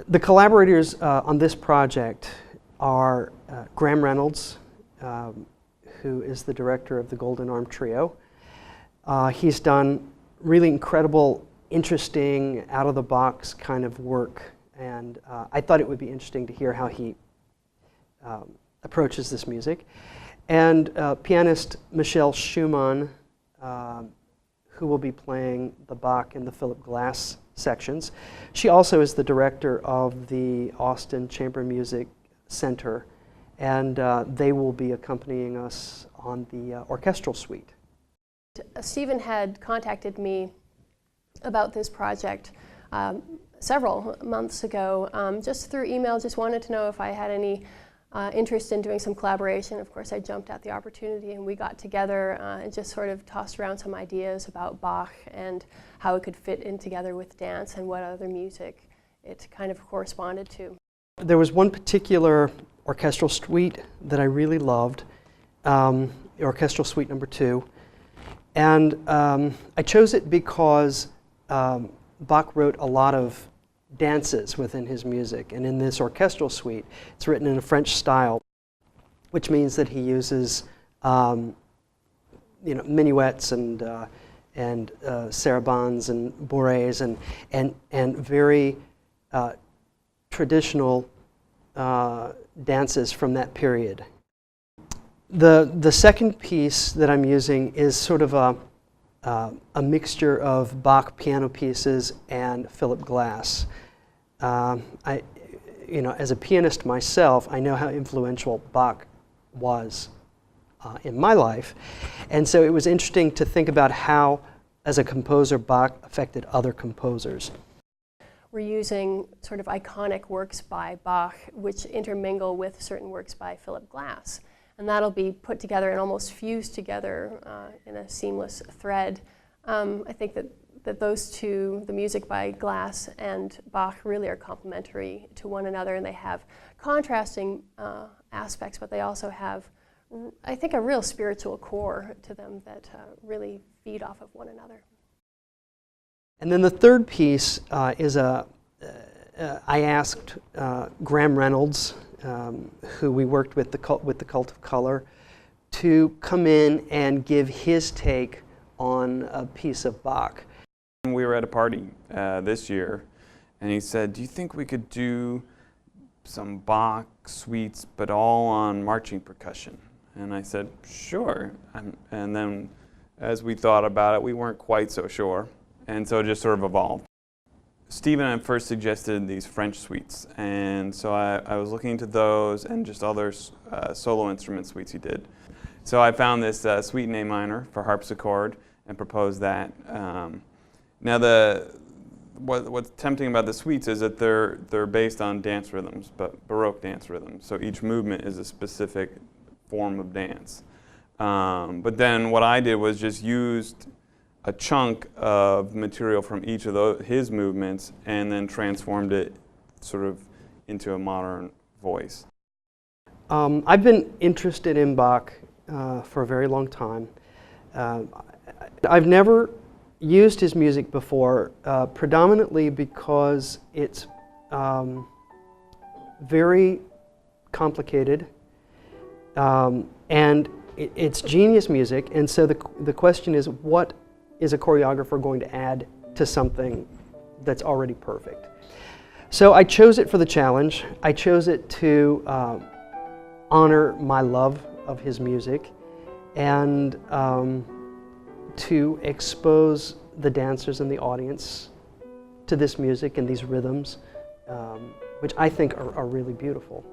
The collaborators on this project are Graham Reynolds, who is the director of the Golden Arm Trio. He's done really incredible, interesting, out-of-the-box kind of work, and I thought it would be interesting to hear how he approaches this music. And pianist Michelle Schumann, who will be playing the Bach and the Philip Glass sections. She also is the director of the Austin Chamber Music Center, and they will be accompanying us on the orchestral suite. Stephen had contacted me about this project several months ago, just through email, just wanted to know if I had any interest in doing some collaboration. Of course, I jumped at the opportunity and we got together and just sort of tossed around some ideas about Bach and how it could fit in together with dance and what other music it kind of corresponded to. There was one particular orchestral suite that I really loved, orchestral suite number 2. And I chose it because Bach wrote a lot of dances within his music, and in this orchestral suite, it's written in a French style, which means that he uses, minuets and sarabands and bourrées and very traditional dances from that period. The second piece that I'm using is sort of a mixture of Bach piano pieces and Philip Glass. As a pianist myself, I know how influential Bach was in my life, and so it was interesting to think about how, as a composer, Bach affected other composers. We're using sort of iconic works by Bach, which intermingle with certain works by Philip Glass. And that'll be put together and almost fused together in a seamless thread. I think that those two, the music by Glass and Bach, really are complementary to one another, and they have contrasting aspects, but they also have, I think, a real spiritual core to them that really feed off of one another. And then the third piece is I asked Graham Reynolds, who we worked with the Cult of Color, to come in and give his take on a piece of Bach. We were at a party this year, and he said, "Do you think we could do some Bach suites, but all on marching percussion?" And I said, "Sure." And then as we thought about it, we weren't quite so sure, and so it just sort of evolved. Steve and I first suggested these French suites, and so I was looking into those and just other solo instrument suites he did. So I found this suite in A minor for harpsichord and proposed that. Now what's tempting about the suites is that they're based on dance rhythms, but Baroque dance rhythms. So each movement is a specific form of dance. But then what I did was just used a chunk of material from each of his movements and then transformed it sort of into a modern voice. I've been interested in Bach for a very long time. I've never used his music before, predominantly because it's very complicated and it's genius music, and so the question is, what is a choreographer going to add to something that's already perfect? So I chose it for the challenge. I chose it to honor my love of his music and to expose the dancers and the audience to this music and these rhythms, which I think are really beautiful.